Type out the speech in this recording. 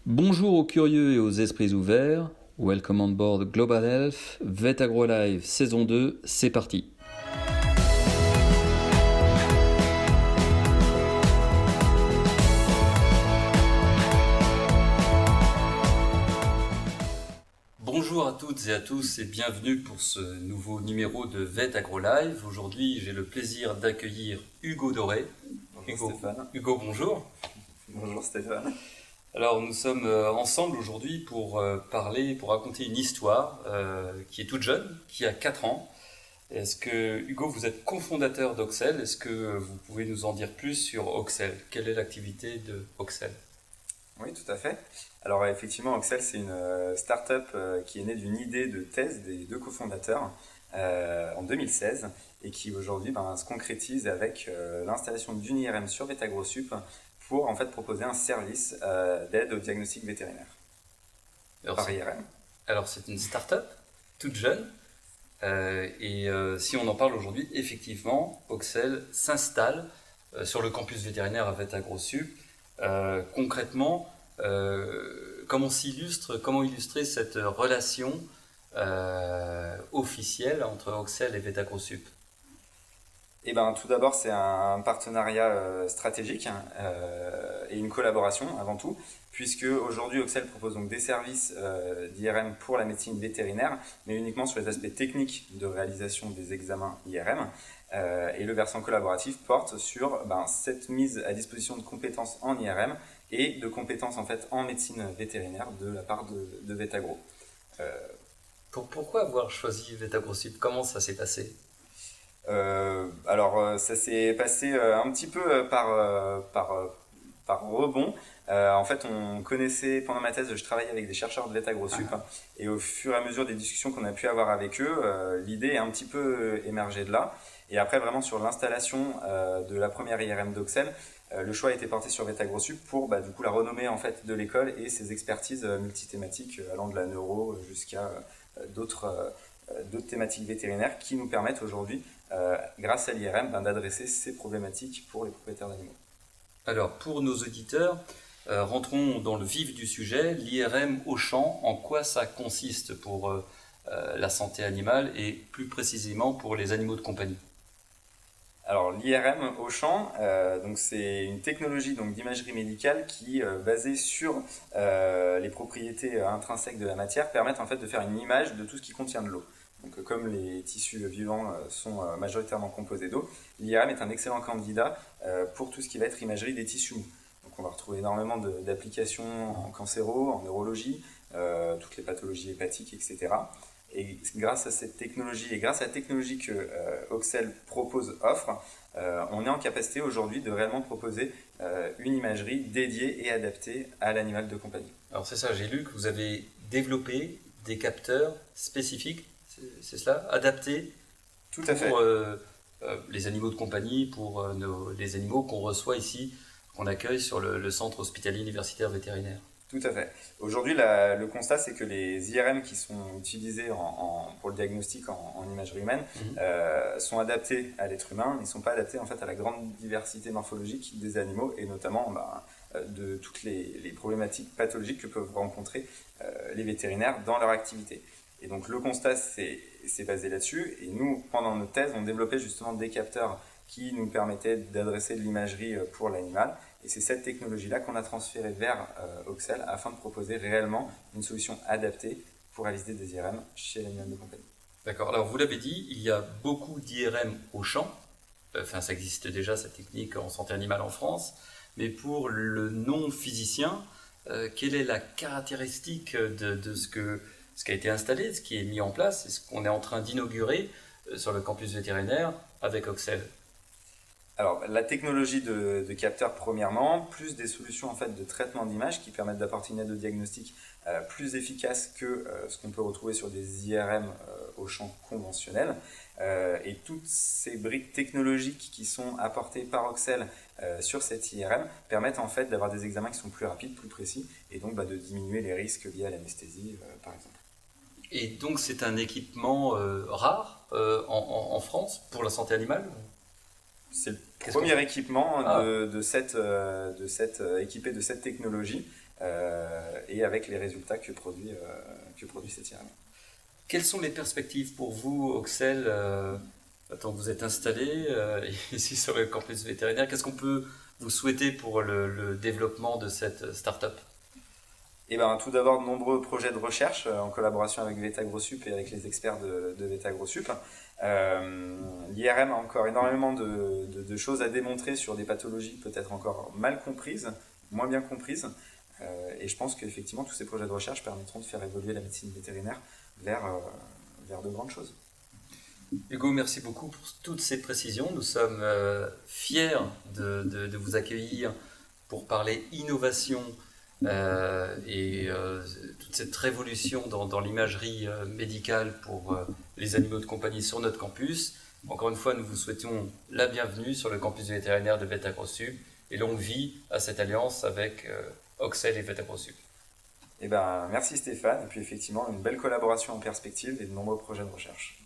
Bonjour aux curieux et aux esprits ouverts. Welcome on board Global Health, Vet Agro Live saison 2, c'est parti. Bonjour à toutes et à tous et bienvenue pour ce nouveau numéro de Vet Agro Live. Aujourd'hui, j'ai le plaisir d'accueillir Hugo Doré. Bonjour Stéphane. Hugo, bonjour. Bonjour Stéphane. Alors nous sommes ensemble aujourd'hui pour raconter une histoire qui est toute jeune, qui a 4 ans. Est-ce que, Hugo, vous êtes cofondateur d'Auxel, est-ce que vous pouvez nous en dire plus sur Auxel? Quelle est l'activité de Auxel? Oui, tout à fait. Alors effectivement, Auxel, c'est une start-up qui est née d'une idée de thèse des deux cofondateurs en 2016 et qui aujourd'hui se concrétise avec l'installation d'une IRM sur VetAgroSup pour en fait proposer un service d'aide au diagnostic vétérinaire par IRM. Alors c'est une start-up toute jeune si on en parle aujourd'hui, effectivement, Auxel s'installe sur le campus vétérinaire à VetAgroSup. Concrètement, comment illustrer cette relation officielle entre Auxel et VetAgroSup? Tout d'abord, c'est un partenariat stratégique et une collaboration avant tout, puisque aujourd'hui Auxel propose donc des services d'IRM pour la médecine vétérinaire, mais uniquement sur les aspects techniques de réalisation des examens IRM. Et le versant collaboratif porte sur cette mise à disposition de compétences en IRM et de compétences en fait en médecine vétérinaire de la part de VetAgro. Pourquoi avoir choisi VetAgroSup? Comment ça s'est passé? Ça s'est passé un petit peu par rebond. En fait, on connaissait, pendant ma thèse, je travaillais avec des chercheurs de VetAgroSup et au fur et à mesure des discussions qu'on a pu avoir avec eux, l'idée est un petit peu émergée de là. Et après, vraiment sur l'installation de la première IRM d'Auxel, le choix a été porté sur VetAgroSup pour du coup la renommée en fait de l'école et ses expertises multithématiques allant de la neuro jusqu'à d'autres thématiques vétérinaires qui nous permettent aujourd'hui, grâce à l'IRM, d'adresser ces problématiques pour les propriétaires d'animaux. Alors, pour nos auditeurs, rentrons dans le vif du sujet. L'IRM au champ, en quoi ça consiste pour la santé animale et plus précisément pour les animaux de compagnie? Alors l'IRM au champ, c'est une technologie d'imagerie médicale qui, basée sur les propriétés intrinsèques de la matière, permettent en fait de faire une image de tout ce qui contient de l'eau. Donc comme les tissus vivants sont majoritairement composés d'eau, l'IRM est un excellent candidat pour tout ce qui va être imagerie des tissus mous. Donc on va retrouver énormément d'applications en cancéro, en neurologie, toutes les pathologies hépatiques, etc. Et grâce à cette technologie et grâce à la technologie que Auxel offre, on est en capacité aujourd'hui de réellement proposer une imagerie dédiée et adaptée à l'animal de compagnie. Alors c'est ça, j'ai lu que vous avez développé des capteurs spécifiques, c'est cela, adaptés Tout à fait. Pour les animaux de compagnie, pour les animaux qu'on reçoit ici, qu'on accueille sur le centre hospitalier universitaire vétérinaire. Tout à fait. Aujourd'hui, le constat, c'est que les IRM qui sont utilisés pour le diagnostic en imagerie humaine sont adaptés à l'être humain. Ils ne sont pas adaptés en fait, à la grande diversité morphologique des animaux et notamment de toutes les problématiques pathologiques que peuvent rencontrer les vétérinaires dans leur activité. Et donc le constat, c'est basé là-dessus. Et nous, pendant nos thèses, on développait justement des capteurs qui nous permettaient d'adresser de l'imagerie pour l'animal. Et c'est cette technologie-là qu'on a transférée vers Auxel afin de proposer réellement une solution adaptée pour réaliser des IRM chez l'animal de compagnie. D'accord. Alors vous l'avez dit, il y a beaucoup d'IRM au champ. Enfin, ça existe déjà, cette technique en santé animale en France. Mais pour le non-physicien, quelle est la caractéristique de ce qui a été installé, ce qui est mis en place, et ce qu'on est en train d'inaugurer sur le campus vétérinaire avec Auxel? Alors, la technologie de capteur premièrement, plus des solutions en fait, de traitement d'image qui permettent d'apporter une aide au diagnostic plus efficace que ce qu'on peut retrouver sur des IRM au champ conventionnel. Et toutes ces briques technologiques qui sont apportées par Auxel sur cette IRM permettent en fait d'avoir des examens qui sont plus rapides, plus précis, et donc de diminuer les risques liés à l'anesthésie, par exemple. Et donc c'est un équipement rare en France pour la santé animale? C'est le premier équipement équipé de cette technologie et avec les résultats que produit cet IRM. Quelles sont les perspectives pour vous, Auxel, tant que vous êtes installé ici sur le campus vétérinaire? Qu'est-ce qu'on peut vous souhaiter pour le développement de cette start-up? Et ben, tout d'abord, de nombreux projets de recherche en collaboration avec VetaGrossup et avec les experts de VetaGrossup. L'IRM a encore énormément de choses à démontrer sur des pathologies peut-être encore mal comprises, moins bien comprises. Et je pense qu'effectivement, tous ces projets de recherche permettront de faire évoluer la médecine vétérinaire vers de grandes choses. Hugo, merci beaucoup pour toutes ces précisions. Nous sommes fiers de vous accueillir pour parler innovation et toute cette révolution dans l'imagerie médicale pour les animaux de compagnie sur notre campus. Encore une fois, nous vous souhaitons la bienvenue sur le campus vétérinaire de VetaGrossup et longue vie à cette alliance avec Auxel et VetaGrossup. Eh ben, merci Stéphane, et puis effectivement une belle collaboration en perspective et de nombreux projets de recherche.